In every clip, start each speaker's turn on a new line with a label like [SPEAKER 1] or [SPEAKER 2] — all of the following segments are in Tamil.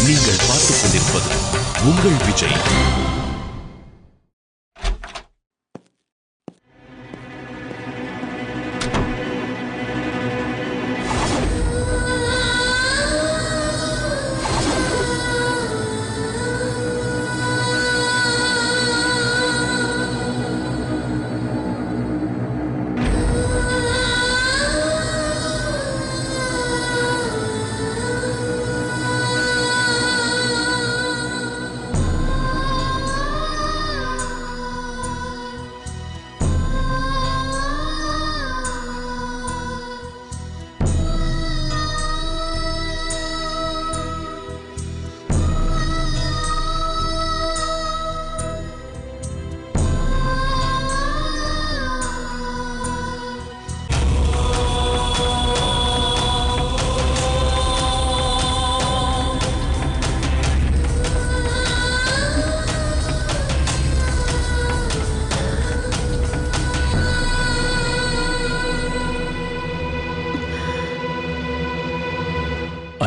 [SPEAKER 1] நீங்கள் பார்த்துக் கொண்டிருப்பது உங்கள் விஜய்.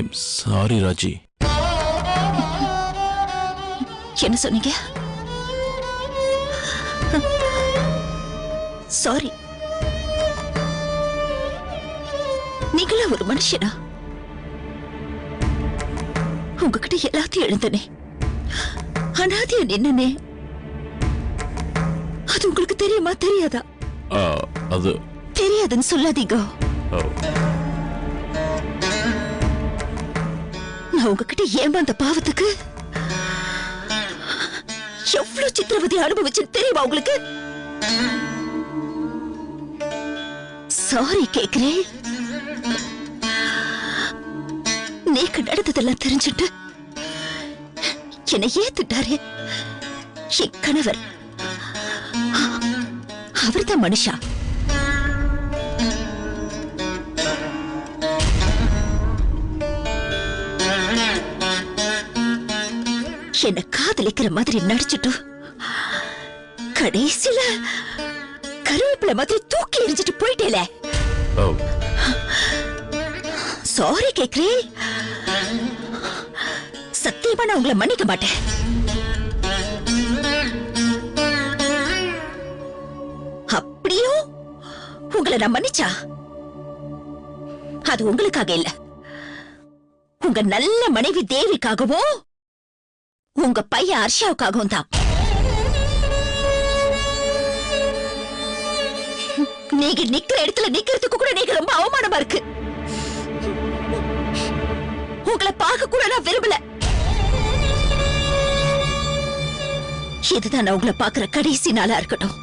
[SPEAKER 1] I'm sorry, Raji.
[SPEAKER 2] என்ன சொன்னீங்க? சாரி. நீங்களா ஒரு மனுஷனா? உங்ககிட்ட எல்லாத்தையும் எழுந்தனே, அனாதையா நின்னனே, அது உங்களுக்கு தெரியுமா தெரியாதா?
[SPEAKER 1] அது
[SPEAKER 2] தெரியாதுன்னு சொல்லாதீங்க. நான் உங்ககிட்ட ஏமாந்த பாவத்துக்கு எவ்வளவு சித்திரவதை அனுபவிச்சுன்னு தெரியுமா உங்களுக்கு? சாரி கேக்குறேன். நீக்கு நடந்ததெல்லாம் தெரிஞ்சுட்டு என்னை ஏத்துட்டாரு என் கணவர். அவர்தான் மனுஷா. என்ன காதலிக்கிற மாதிரி நடிச்சுட்டு கடைசியில கருவேப்பிலை மாதிரி தூக்கி எரிஞ்சிட்டு போயிட்டேல. சாரி கேக்குறேன். சத்தியமா நான் உங்களை மன்னிக்க மாட்டேன். அப்படியும் உங்களை நான் மன்னிச்சா அது உங்களுக்காக இல்ல, உங்க நல்ல மனைவி தேவிக்காகவும் உங்க பையன் ஹர்ஷாவுக்காகவும் தான். நீங்க நிக்கிற இடத்துல நிக்கிறதுக்கு கூட நீங்க ரொம்ப அவமானமா இருக்கு. உங்களை பார்க்க கூட நான் விரும்பல. இதுதான் நான் உங்களை பார்க்கிற கடைசி நாளா இருக்கட்டும்.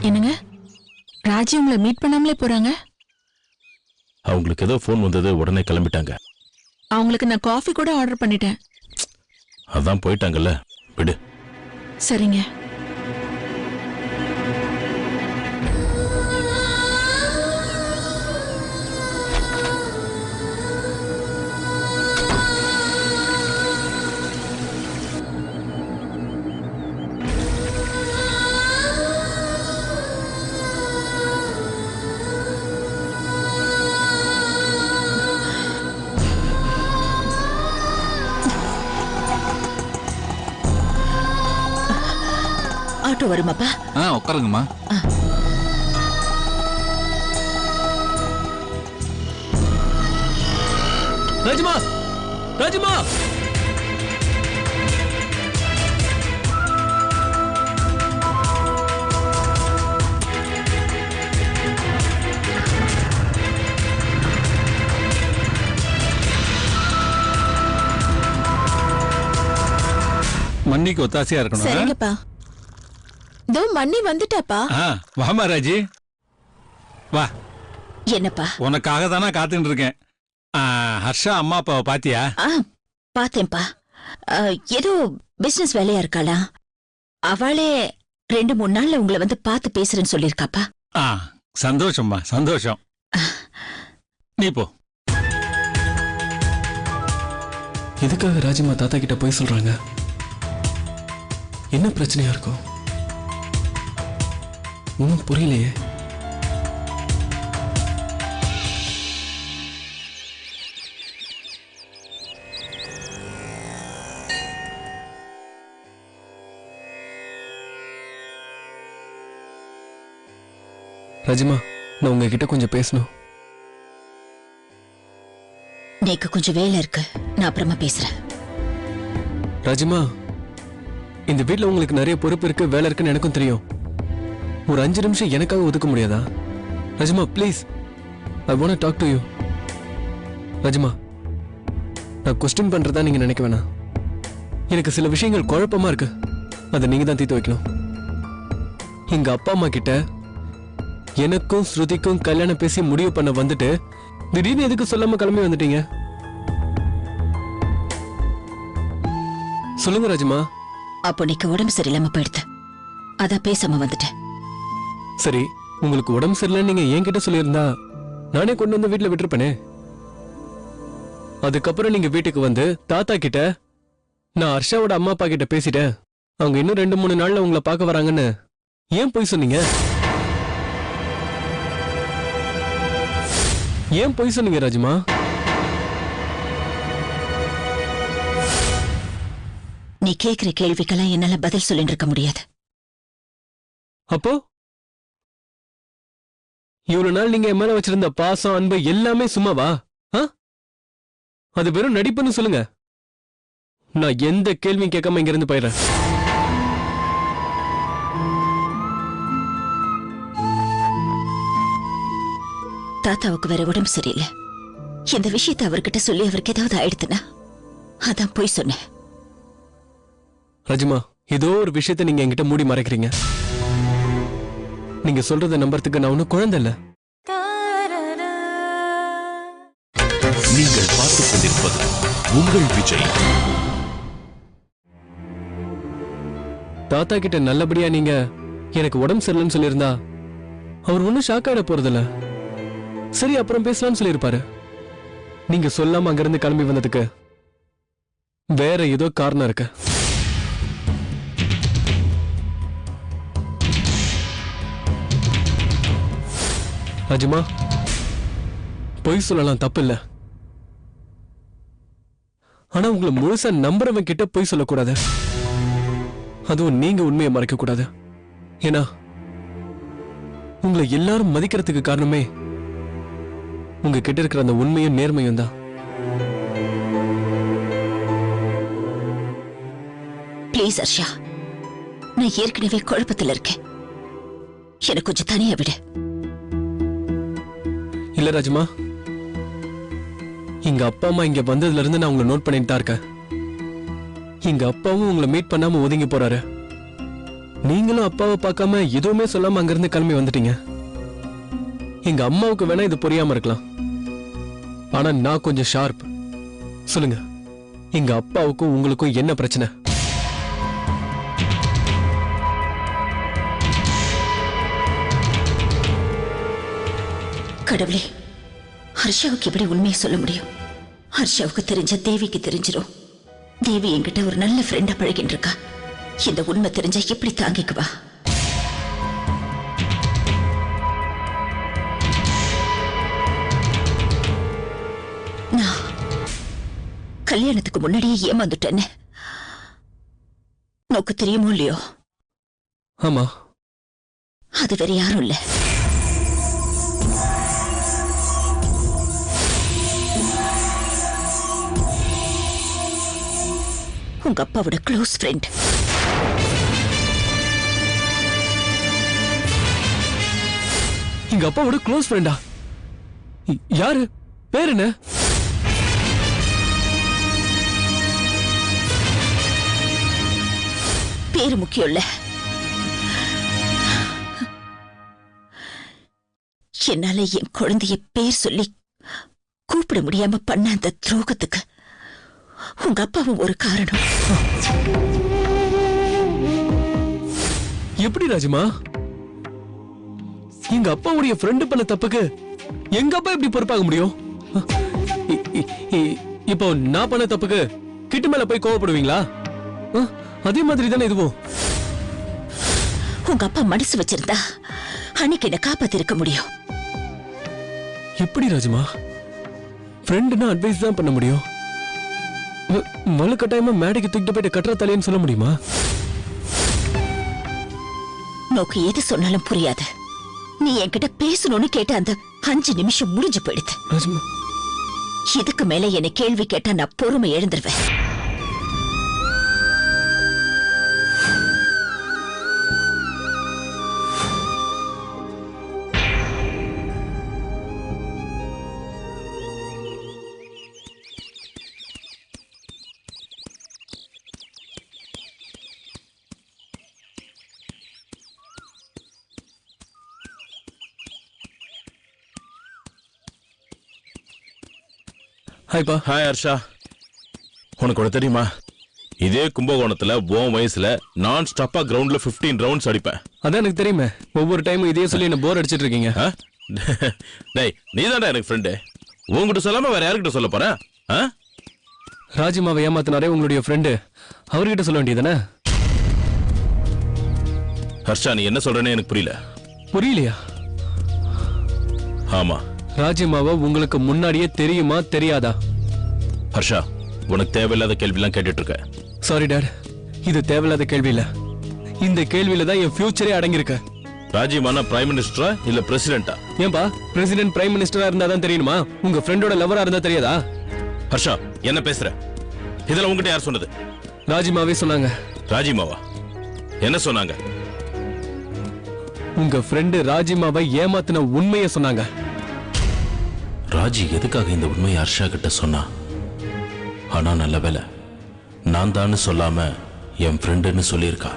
[SPEAKER 3] என்னங்க, ராஜி உங்களை மீட் பண்ணாமலே போறாங்க?
[SPEAKER 1] அவங்களுக்கு ஏதோ போன் வந்தது, உடனே கிளம்பிட்டாங்க.
[SPEAKER 3] அவங்களுக்கு நான் காஃபி கூட ஆர்டர் பண்ணிட்டேன்.
[SPEAKER 1] அதான் போயிட்டாங்கல்ல, விடு.
[SPEAKER 3] சரிங்க.
[SPEAKER 2] ஆட்டோ வருமாப்பா?
[SPEAKER 4] உட்காருங்கம்மா. ராஜ்மா, ராஜ்மா,
[SPEAKER 5] மண்ணிக்கு ஒத்தாசையா இருக்கணும்.
[SPEAKER 3] சரிங்கப்பா. இதோ மண்ணி வந்துட்டாப்பா.
[SPEAKER 5] வாமா ராஜி, வா.
[SPEAKER 2] என்னப்பா?
[SPEAKER 5] உனக்காக தானே காத்துட்டு இருக்கேன். ஹர்ஷா அம்மா அப்பாவை பாத்தியா?
[SPEAKER 2] பாத்தேன்ப்பா. ஏதோ பிசினஸ் வேலையா இருக்காளா? அவளே 2-3 நாள்ல உங்களை வந்து பார்த்து பேசுறேன்னு சொல்லிருக்காப்பா.
[SPEAKER 5] சந்தோஷம்மா, சந்தோஷம். நீ போ.
[SPEAKER 6] எதுக்காக ராஜிமா தாத்தா கிட்ட போய் சொல்றாங்க? என்ன பிரச்சனையா இருக்கும்? ஒன்னும் புரியலையே. ராஜிமா, நான் உங்ககிட்ட கொஞ்சம் பேசணும்.
[SPEAKER 2] எனக்கு கொஞ்சம் வேலை இருக்கு, நான் அப்புறமா பேசுறேன்.
[SPEAKER 6] ராஜிமா, இந்த வீட்ல உங்களுக்கு நிறைய பொறுப்பு இருக்கு, வேலை இருக்குன்னு எனக்கும் தெரியும். ஒரு 5 நிமிஷம் எனக்காக ஒதுக்க முடியாதா? ராஜிமா please, I want to talk to you. ராஜிமா, நான் கொஸ்டின் பண்றதா நீங்க நினைக்க வேணாம். எனக்கு சில விஷயங்கள் குழப்பமா இருக்கு, அதை நீங்க தான் தீர்த்து வைக்கணும். எங்க அப்பா அம்மா கிட்ட எனக்கும் ஸ்ருதிக்கும் கல்யாணம் பேசி முடிவு பண்ண வந்துட்டு திடீர்னு எதுக்கு சொல்லாம கிளம்பி வந்துட்டீங்க? சொல்லுங்க ராஜிமா.
[SPEAKER 2] அப்போ நீக்கு உடம்பு சரியில்லாம போயிடுது, அதான் பேசாம வந்துட்டேன்.
[SPEAKER 6] சரி, உங்களுக்கு உடம்பு சரியில்லைன்னு நீங்க என்கிட்ட சொல்லியிருந்தா நானே கொண்டு வந்து வீட்டுல விட்டுருப்பேனே. அதுக்கப்புறம் நீங்க வீட்டுக்கு வந்து தாத்தா கிட்ட நான் ஹர்ஷாவோட அம்மா அப்பா கிட்ட பேசிட்டேன், அவங்க இன்னும் 2-3 நாள்ல உங்களை பார்க்க வராங்கன்னு ஏன் போய் சொன்னீங்க? ஏன் போய் சொன்னீங்க ராஜிமா?
[SPEAKER 2] நீ கேக்குற கேள்விக்கெல்லாம் என்னால பதில் சொல்லிட்டு இருக்க முடியாது.
[SPEAKER 6] அப்போ இவ்வளவு நாள் நீங்க என் மேல வச்சிருந்த பாசம் அன்பு எல்லாமே சும்மாவா? அது வெறும் நடிப்புன்னு சொல்லுங்க. நான் எந்த கேள்வியும் கேட்காம இங்க இருந்து போயிடுறேன்.
[SPEAKER 2] தாத்தாவுக்கு வேற உடம்பு சரியில்லை. இந்த விஷயத்தை அவர்கிட்ட சொல்லி அவருக்கு ஏதாவது ஆயிடுத்துனா அதான் போய் சொன்னேன்.
[SPEAKER 6] ராஜிமா, ஏதோ ஒரு விஷயத்தை நீங்க என்கிட்ட மூடி மறைக்கிறீங்க. நீங்க சொல்றதை நம்புறதுக்கு நான் ஒன்னும் குழந்தை இல்ல.
[SPEAKER 1] நீங்கள் பார்த்துக் கொண்டிருப்பது உங்கள் விஜய்.
[SPEAKER 6] தாத்தா கிட்ட நல்லபடியா நீங்க எனக்கு உடம்பு சரியில்லைன்னு சொல்லியிருந்தா அவர் ஒன்னும் ஷாக் ஆயிட போறதில்ல. சரி, அப்புறம் பேசலாம்னு சொல்லியிருப்பாரு. நீங்க சொல்லாம அங்கிருந்து கிளம்பி வந்ததுக்கு வேற ஏதோ காரணம் இருக்கு. ராஜிமா, பொய் சொல்லலாம், தப்பு இல்ல. ஆனா உங்களை முழுசா நம்புறவன் கிட்ட பொய் சொல்லக்கூடாது. அதுவும் நீங்க உண்மையை மறைக்க கூடாது. ஏன்னா உங்களை எல்லாரும் மதிக்கிறதுக்கு காரணமே உங்க கிட்ட இருக்கிற அந்த உண்மையும் நேர்மையும் தான்.
[SPEAKER 2] பிளீஸ் ஹர்ஷா, நான் ஏற்கனவே குழப்பத்தில் இருக்கேன், எனக்கு கொஞ்சம் தனியா விடு.
[SPEAKER 6] இல்ல ராஜ்மா, எங்க அப்பா அம்மா இங்க வந்ததுல இருந்து நான் உங்களை நோட் பண்ணிட்டு தான் இருக்கேன். எங்க அப்பாவும் உங்களை மீட் பண்ணாம ஒதுங்கி போறாரு. நீங்களும் அப்பாவை பார்க்காம எதுவுமே சொல்லாம அங்கிருந்து கிளம்பி வந்துட்டீங்க. எங்க அம்மாவுக்கு வேணா இது புரியாம இருக்கலாம், ஆனா நான் கொஞ்சம் ஷார்ப். சொல்லுங்க, எங்க அப்பாவுக்கும் உங்களுக்கும் என்ன பிரச்சனை?
[SPEAKER 2] கடவுளே, ஹர்ஷாவுக்கு எப்படி உண்மையை சொல்ல முடியும்? ஹர்ஷாவுக்கு தெரிஞ்ச தேவிக்கு தெரிஞ்சிடும். தேவி என்கிட்ட ஒரு நல்ல ஃப்ரெண்டா பழகிட்டு இருக்கா. இந்த உண்மை தெரிஞ்சா எப்படி தாங்கிக்குவா? நான் கல்யாணத்துக்கு முன்னாடியே ஏமாந்துட்டேன்னு நோக்கு தெரியுமோ இல்லையோ?
[SPEAKER 6] ஆமா.
[SPEAKER 2] அது வேற யாரும் இல்ல, உங்க அப்பாவோட க்ளோஸ் ஃப்ரெண்ட்.
[SPEAKER 6] எங்க அப்பாவோட க்ளோஸ் ஃப்ரெண்டா? யாரு? பேர் என்ன?
[SPEAKER 2] பேரு முக்கியம் இல்ல. என்னால என் குழந்தைய பேர் சொல்லி கூப்பிட முடியாம பண்ண அந்த துரோகத்துக்கு உங்க அப்பாவும் ஒரு காரணம்.
[SPEAKER 6] எப்படி ராஜிமா? எங்க அப்பாவுடைய ஃப்ரெண்டு பண்ண தப்புக்கு எங்க அப்பா எப்படி பொறுப்பாக முடியும்? இப்போ நான் பண்ண தப்புக்கு கிட்ட மேல போய் கோவப்படுவீங்களா? அதே மாதிரி தானே இதுவும்.
[SPEAKER 2] உங்க அப்பா மனசு வச்சிருந்தா அன்னைக்கு என்ன காப்பாத்திருக்க முடியும்.
[SPEAKER 6] எப்படி ராஜிமா? ஃப்ரெண்டுனா அட்வைஸ் தான் பண்ண முடியும். வலுக்கட்டாயமா மேடைக்கு தூக்கிட்டு போயிட்டு கட்டுற தலைன்னு சொல்ல முடியுமா?
[SPEAKER 2] நோக்கு எது சொன்னாலும் புரியாது. நீ என்கிட்ட பேசணும்னு கேட்ட அந்த 5 நிமிஷம் முடிஞ்சு போயிடுது.
[SPEAKER 6] ராஜிமா,
[SPEAKER 2] இதுக்கு மேல என்ன கேள்வி கேட்டா நான் பொறுமை எழுந்துருவேன்.
[SPEAKER 6] ஹாய்ப்பா.
[SPEAKER 1] ஹாய் ஹர்ஷா. உனக்கு ஒன்று தெரியுமா, இதே கும்பகோணத்துல உன் வயசுல நான் ஸ்டாப்பா கிரவுண்ட்ல 15 ரவுண்ட்ஸ் அடிப்பேன்.
[SPEAKER 6] அதான் எனக்கு தெரியுமே. ஒவ்வொரு டைமும் இதே சொல்லி என்ன போர் அடிச்சிட்டு இருக்கீங்க.
[SPEAKER 1] டேய், நீ தான்டா எனக்கு ஃப்ரெண்டு. உங்ககிட்ட சொல்லாம வேற யாருக்கிட்ட சொல்ல போறேன்?
[SPEAKER 6] ராஜிமாவை ஏமாத்தினாரே உங்களுடைய ஃப்ரெண்டு, அவர்கிட்ட சொல்ல வேண்டியதானே?
[SPEAKER 1] ஹர்ஷா, நீ என்ன சொல்றேன்னு எனக்கு புரியல.
[SPEAKER 6] புரியலையா?
[SPEAKER 1] ஆமா.
[SPEAKER 6] ராஜிமாவை உங்களுக்கு முன்னாடியே தெரியுமா தெரியாதா?
[SPEAKER 1] ஹர்ஷா, உனக்கு தேவையில்லாத கேள்விலாம் கேட்டுட்டு இருக்க.
[SPEAKER 6] சாரி டாட், இது தேவையில்லாத கேள்வி இல்ல. இந்த கேள்வியில தான் என் ஃபியூச்சரே அடங்கியிருக்கு.
[SPEAKER 1] ராஜிமானா பிரைம் மினிஸ்டரா இல்ல பிரசிடென்டா?
[SPEAKER 6] ஏன்பா, பிரசிடென்ட் பிரைம் மினிஸ்டரா இருந்தா தான் தெரியுமா? உங்க ஃப்ரெண்டோட லவரா இருந்தா தெரியாதா?
[SPEAKER 1] ஹர்ஷா, என்ன பேசுற? இதெல்லாம் உங்ககிட்ட யார் சொன்னது?
[SPEAKER 6] ராஜிமாவே சொன்னாங்க.
[SPEAKER 1] ராஜிமாவா? என்ன சொன்னாங்க?
[SPEAKER 6] உங்க ஃப்ரெண்டு ராஜிமாவை ஏமாத்தின உண்மையை சொன்னாங்க.
[SPEAKER 1] ராஜி எதுக்காக இந்த உண்மையை ஹர்ஷா கிட்ட சொன்னா? ஆனா நல்ல வேலை, நான் தான் சொல்லாம என் ஃப்ரெண்டுன்னு சொல்லியிருக்கா.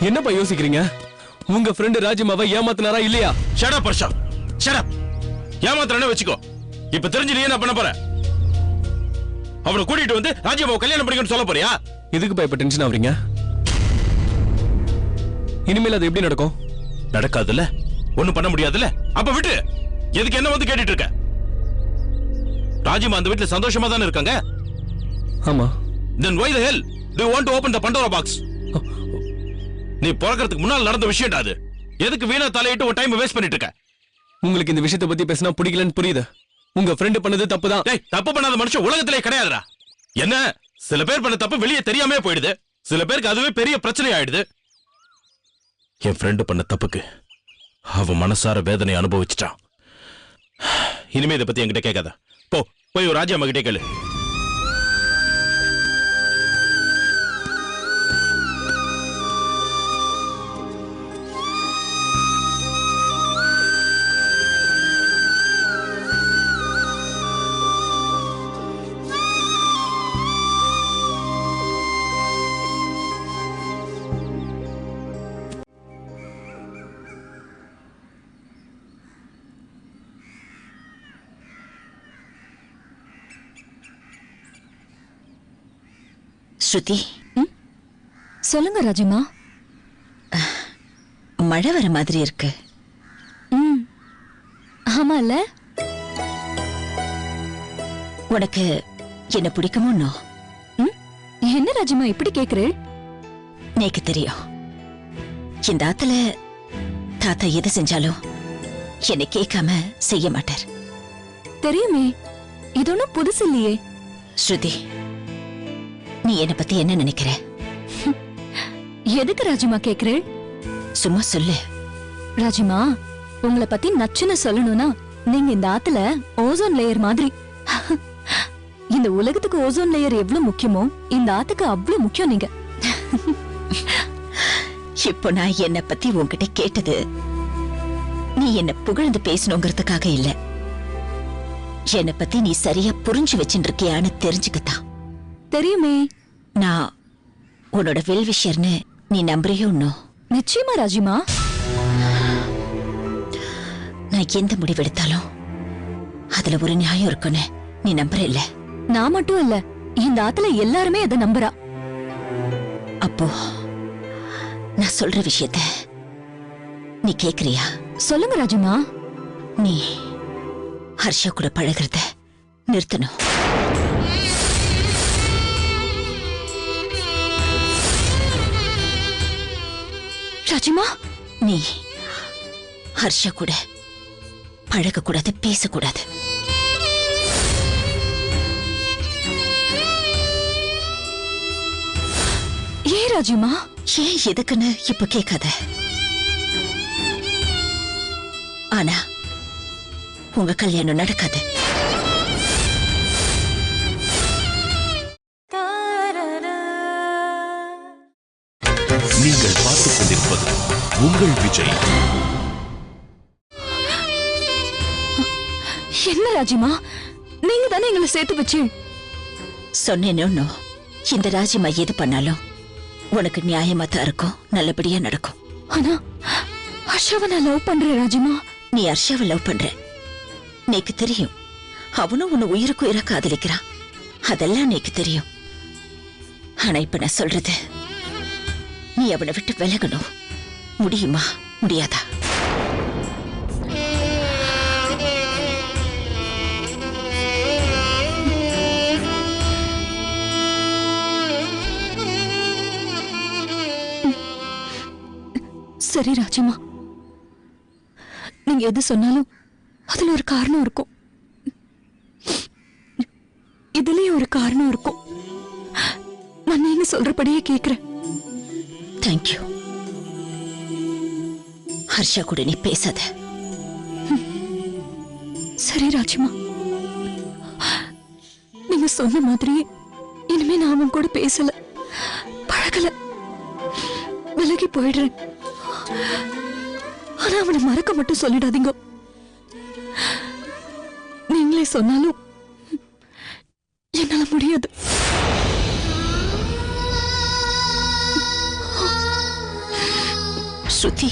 [SPEAKER 6] என்னப்பா யோசிக்கிறீங்க? உங்க ஃப்ரெண்டு ராஜிமாவை ஏமாத்தினாரா இல்லையா?
[SPEAKER 1] Shut up Harsha, shut up. ஏமாத்துறேன்னு வச்சுக்கோ. இப்ப தெரிஞ்சு நீ என்ன பண்ண போற? அவனை கூட்டிட்டு வந்து ராஜிமாவை கல்யாணம் பண்ணிக்கணும்னு சொல்ல போறியா?
[SPEAKER 6] எதுக்கு இப்ப டென்ஷன் ஆவறீங்க? இனிமேல் அது எப்படி நடக்கும்?
[SPEAKER 1] நடக்காதுல்ல, ஒண்ணும் பண்ண முடியாதுல்ல. அப்ப விட்டு எதுக்கு என்ன வந்து கேட்டுட்டு இருக்க? ராஜிமா அந்த வீட்டுல சந்தோஷமா தானே இருக்காங்க.
[SPEAKER 6] ஆமா.
[SPEAKER 1] Then why the hell do you want to open the Pandora box? நீ பிறக்கிறதுக்கு முன்னால் நடந்த விஷயம்டா அது. எதுக்கு வீணா தலையிட்டு ஒரு டைம் வேஸ்ட் பண்ணிட்டு இருக்க?
[SPEAKER 6] உங்களுக்கு இந்த விஷயத்தை பத்தி பேசினா பிடிக்கலன்னு புரியுது. உங்க ஃப்ரெண்டு பண்ணது தப்பு தான்.
[SPEAKER 1] டேய், தப்பு பண்ணாத மனுஷன் உலகத்திலே கிடையாதுடா. என்ன, சில பேர் பண்ண தப்பு வெளியே தெரியாமே போயிடுது. சில பேருக்கு அதுவே பெரிய பிரச்சனை ஆயிடுது. என் ஃப்ரெண்டு பண்ண தப்புக்கு அவன் மனசார வேதனை அனுபவிச்சிட்டான். இனிமே இதை பத்தி என்கிட்ட கேட்காத. போய் ஒரு ராஜா மகிட்டே கேளு.
[SPEAKER 2] ஸ்ருதி,
[SPEAKER 3] சொல்லுங்க ராஜிமா.
[SPEAKER 2] மழை வர மாதிரி இருக்கு.
[SPEAKER 3] ஆமால.
[SPEAKER 2] உனக்கு என்ன பிடிக்குமோ?
[SPEAKER 3] என்ன ராஜிமா இப்படி கேக்குறே?
[SPEAKER 2] எனக்கு தெரியும், இந்த ஆத்துல தாத்தா எது செஞ்சாலும் என்னை கேட்காம செய்ய மாட்டார்.
[SPEAKER 3] தெரியுமே, இது ஒன்னும் புதுசு இல்லையே.
[SPEAKER 2] ஸ்ருதி, நீ என்ன பத்தி என்ன நினைக்கிற?
[SPEAKER 3] எதுக்கு ராஜிமா கேக்குறே?
[SPEAKER 2] சும்மா சொல்லு.
[SPEAKER 3] ராஜிமா, உங்களை பத்தி நச்சுன்னு சொல்லணும்னா நீங்க இந்த ஆத்துல ஓசோன் லேயர் மாதிரி. இந்த உலகத்துக்கு ஓசோன் லேயர் எவ்வளவு முக்கியமோ இந்த ஆத்துக்கு அவ்வளவு முக்கியம் நீங்க.
[SPEAKER 2] இப்போ நான் என்ன பத்தி உன்கிட்ட கேட்டது நீ என்ன புகழ்ந்து பேசணுங்கிறதுக்காக இல்ல. என்னை பத்தி நீ சரியா புரிஞ்சு வச்சுட்டு இருக்கியான்னு தெரிஞ்சுக்கத்தான்.
[SPEAKER 3] தெரியுமே.
[SPEAKER 2] நான் உன்னோட வெல்விஷர்னு நீ நம்புறியோ? இன்னும்
[SPEAKER 3] நிச்சயமா ராஜிமா.
[SPEAKER 2] நான் எந்த முடிவெடுத்தாலும் அதுல ஒரு நியாயம் இருக்குன்னு நீ நம்புற இல்ல?
[SPEAKER 3] நான் மட்டும் இல்ல, இந்த ஆத்துல எல்லாருமே அதை நம்புறா.
[SPEAKER 2] அப்போ நான் சொல்ற விஷயத்த நீ கேக்குறியா?
[SPEAKER 3] சொல்லுங்க ராஜிமா.
[SPEAKER 2] நீ ஹர்ஷா கூட பழகிறத நிறுத்தணும்.
[SPEAKER 3] ராஜிமா,
[SPEAKER 2] நீ ஹர்ஷா கூட பழகக்கூடாது, பேசக்கூடாது.
[SPEAKER 3] ஏன் ராஜிமா?
[SPEAKER 2] ஏன் எதுக்குன்னு இப்ப கேட்காத. ஆனா உங்க கல்யாணம் நடக்காது.
[SPEAKER 1] நீங்கள் பார்த்துக் கொண்டிருப்பது உங்கள் விஜய்.
[SPEAKER 3] என்ன ராஜிமா, நீங்க தானே எங்களை சேர்த்து வச்சு.
[SPEAKER 2] சொன்னேன்னு இந்த ராஜிமா எது பண்ணாலும் உனக்கு நியாயமா தான் இருக்கும், நல்லபடியா நடக்கும்.
[SPEAKER 3] ஆனா ஹர்ஷாவை நான் லவ் பண்றேன் ராஜிமா.
[SPEAKER 2] நீ ஹர்ஷாவை லவ் பண்ற, நீக்கு தெரியும். அவனும் உன்னை உயிருக்கு உயிரா காதலிக்கிறான், அதெல்லாம் நீக்கு தெரியும். ஆனா இப்ப நான் சொல்றது, நீ அவனை விட்டு விலகணும். முடியுமா? முடியாதா?
[SPEAKER 3] சரி ராஜிமா, நீங்க எது சொன்னாலும் அதுல ஒரு காரணம் இருக்கும், இதுலயும் ஒரு காரணம் இருக்கும். நான் நீங்க சொல்றபடியே கேக்குறேன்.
[SPEAKER 2] தேங்க்யூ. ஹர்ஷா கூட நீ பேசாத.
[SPEAKER 3] சரி ராஜிமா, நீங்க சொன்ன மாதிரியே இனிமே நான் அவன் கூட பேசல, பழகல, விலகி போயிடுறேன். ஆனா அவனை மறக்க மட்டும் சொல்லிடாதீங்க. நீங்களே சொன்னாலும் என்னால முடியாது.
[SPEAKER 2] ஸ்ருதி,